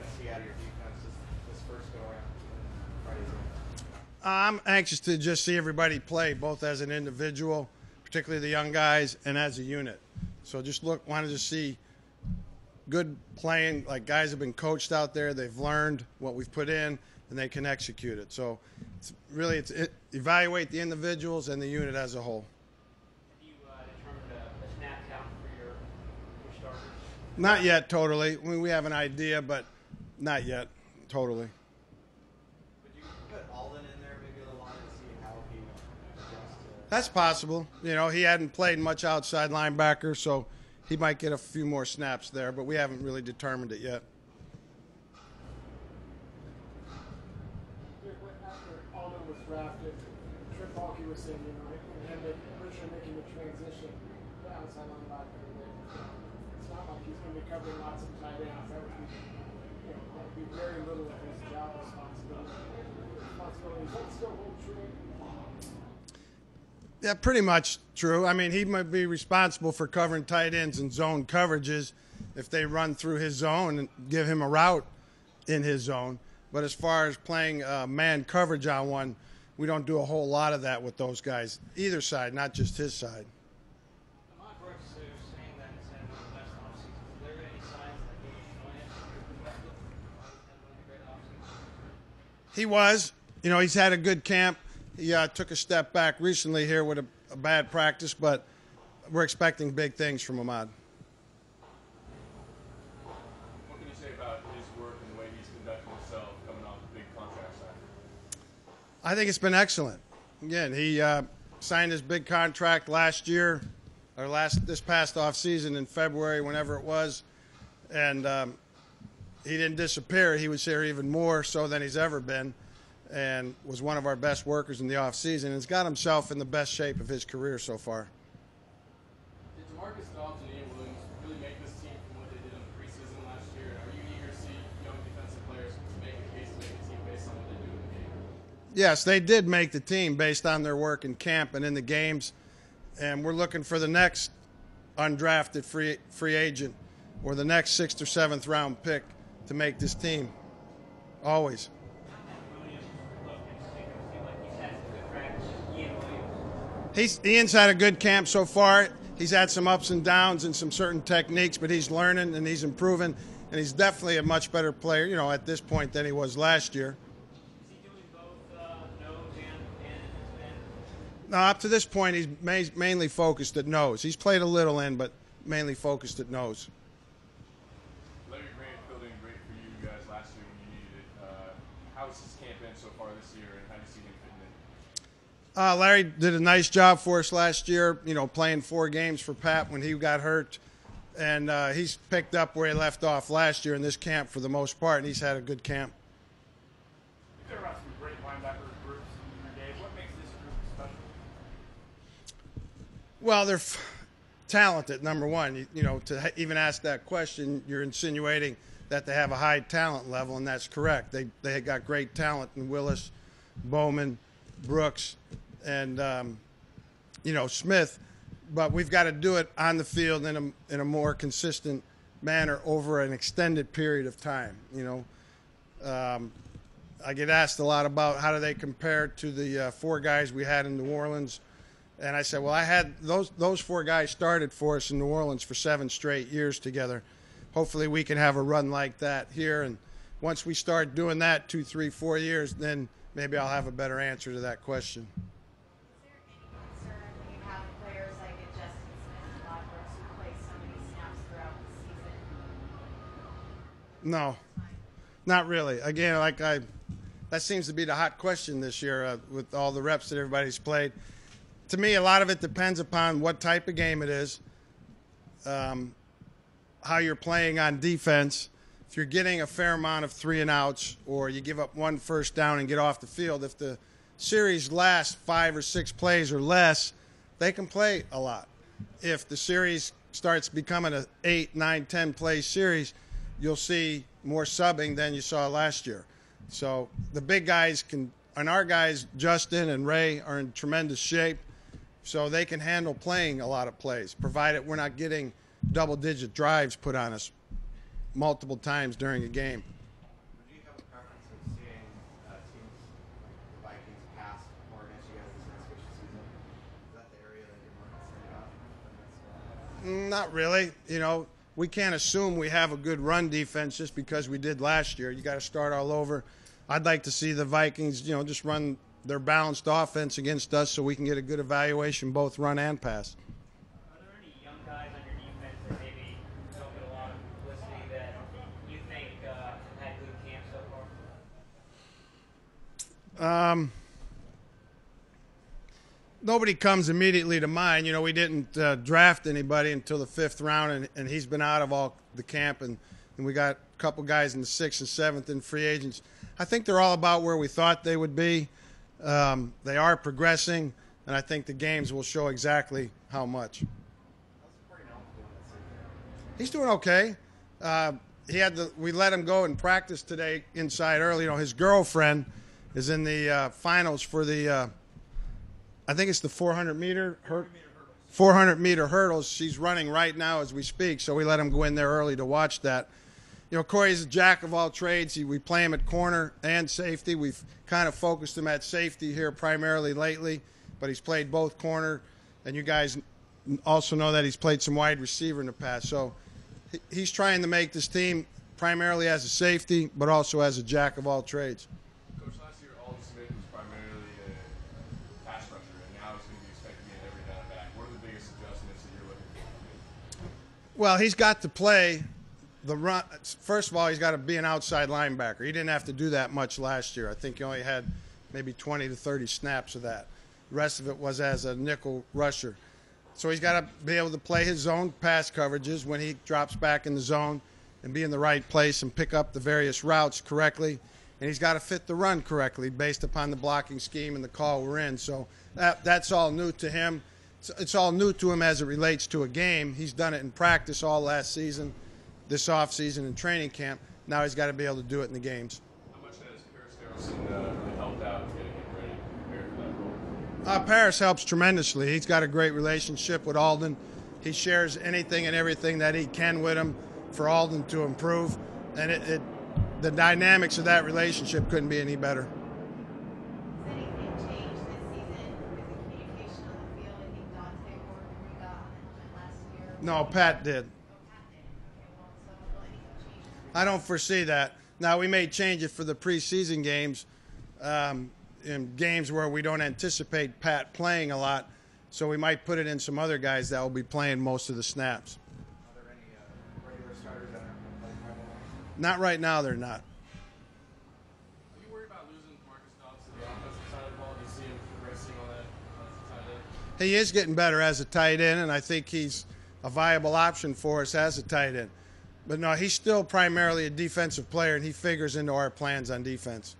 to see out of your defense this first go around Friday's game? I'm anxious to just see everybody play, both as an individual, particularly the young guys, and as a unit. So just wanted to see good playing, like guys have been coached out there, they've learned what we've put in, and they can execute it. So it's evaluate the individuals and the unit as a whole. Have you determined a snap count for your starters? Not yet, totally. I mean, we have an idea, but not yet, totally. Would you put Alden in there maybe a little longer to see how he adjusts to... That's possible. You know, he hadn't played much outside linebacker, so he might get a few more snaps there, but we haven't really determined it yet. After Alden was drafted, Trip Balky was saying, you know, him originally making the transition to outside linebacker. It's not like he's going to be covering lots of tight ends. That would be very little of his job responsibility. Does that still hold true? Yeah, pretty much true. I mean, he might be responsible for covering tight ends and zone coverages if they run through his zone and give him a route in his zone. But as far as playing man coverage on one, we don't do a whole lot of that with those guys, either side, not just his side. Ahmad Brooks is saying that he's had one of the best offseasons. Are there any signs that he was showing it from your perspective? He's had one of the great offseasons. He was. You know, he's had a good camp. He took a step back recently here with a bad practice, but we're expecting big things from Ahmad. What can you say about his work and the way he's conducted himself coming off the big contract signing? I think it's been excellent. Again, he signed his big contract last year, or this past off season in February, whenever it was, and he didn't disappear. He was here even more so than he's ever been, and was one of our best workers in the off season, and has got himself in the best shape of his career so far. Did DeMarcus Dobbs and Ian Williams really make this team from what they did in the preseason last year? Are you eager to see young defensive players make a case to make the team based on what they do in the game? Yes, they did make the team based on their work in camp and in the games, and we're looking for the next undrafted free agent or the next 6th or 7th round pick to make this team. Always. Ian's had a good camp so far. He's had some ups and downs and some certain techniques, but he's learning and he's improving, and he's definitely a much better player, you know, at this point than he was last year. Is he doing both nose and end? No, up to this point, he's mainly focused at nose. He's played a little end, but mainly focused at nose. Larry Grant filled in great for you guys last year when you needed it. How's his camp been so far this year, and how do you see him fitting in? Larry did a nice job for us last year, you know, playing 4 games for Pat when he got hurt. And he's picked up where he left off last year in this camp for the most part, and he's had a good camp. There are some great linebacker groups in your day. What makes this group special? Well, they're talented, number one. You know, to even ask that question, you're insinuating that they have a high talent level, and that's correct. They got great talent in Willis, Bowman, Brooks, and you know, Smith, but we've got to do it on the field in a more consistent manner over an extended period of time. You know, I get asked a lot about how do they compare to the 4 guys we had in New Orleans, and I said, well, I had those 4 guys started for us in New Orleans for 7 straight years together. Hopefully, we can have a run like that here, and once we start doing that 2, 3, 4 years, then maybe I'll have a better answer to that question. Is there any concern when you have players like Justin Smith and Ahmad Brooks who play so many snaps throughout the season? No, not really. Again, that seems to be the hot question this year with all the reps that everybody's played. To me, a lot of it depends upon what type of game it is, how you're playing on defense. If you're getting a fair amount of 3 and outs, or you give up 1 first down and get off the field, if the series lasts 5 or 6 plays or less, they can play a lot. If the series starts becoming an 8, 9, 10 play series, you'll see more subbing than you saw last year. So the big guys can, and our guys, Justin and Ray, are in tremendous shape, so they can handle playing a lot of plays, provided we're not getting double-digit drives put on us multiple times during a game. Not really. You know, we can't assume we have a good run defense just because we did last year. You got to start all over. I'd like to see the Vikings, you know, just run their balanced offense against us so we can get a good evaluation, both run and pass. Are there any young guys on your defense that maybe don't get a lot of publicity that you think have had good camps so far? Nobody comes immediately to mind. You know, we didn't draft anybody until the 5th round, and he's been out of all the camp, and we got a couple guys in the 6th and 7th and free agents. I think they're all about where we thought they would be. They are progressing, and I think the games will show exactly how much. He's doing okay. We let him go and practice today inside early. You know, his girlfriend is in the finals for the I think it's the 400-meter 400-meter hurdles. She's running right now as we speak, so we let him go in there early to watch that. You know, Corey's a jack of all trades. We play him at corner and safety. We've kind of focused him at safety here primarily lately, but he's played both corner, and you guys also know that he's played some wide receiver in the past. So he's trying to make this team primarily as a safety, but also as a jack of all trades. Coach, last year Alden Smith was primarily a pass rusher, and now he's going to be expected to be an every down back. What are the biggest adjustments that you're looking for? Well, he's got to play the run. First of all, he's got to be an outside linebacker. He didn't have to do that much last year. I think he only had maybe 20 to 30 snaps of that. The rest of it was as a nickel rusher. So he's got to be able to play his zone pass coverages when he drops back in the zone and be in the right place and pick up the various routes correctly. And he's got to fit the run correctly based upon the blocking scheme and the call we're in. So that's all new to him. It's all new to him as it relates to a game. He's done it in practice all last season, this offseason, and training camp. Now he's got to be able to do it in the games. How much has Paris Harrelson really helped out getting him ready to prepare for that role? Paris helps tremendously. He's got a great relationship with Alden. He shares anything and everything that he can with him for Alden to improve. And the dynamics of that relationship couldn't be any better. Has anything changed this season with the communication on the field? I think Dante Gordon got on the helmet last year. No, Pat did. Oh, Pat did. Okay, well, so will anything change? I don't foresee that. Now, we may change it for the preseason games, in games where we don't anticipate Pat playing a lot, so we might put it in some other guys that will be playing most of the snaps. Are there any regular starters that aren't playing right now? Not right now, they're not. Are you worried about losing Marcus Dobbs to the offensive side of the ball? Do you see him progressing on that tight end? He is getting better as a tight end, and I think he's a viable option for us as a tight end. But no, he's still primarily a defensive player, and he figures into our plans on defense.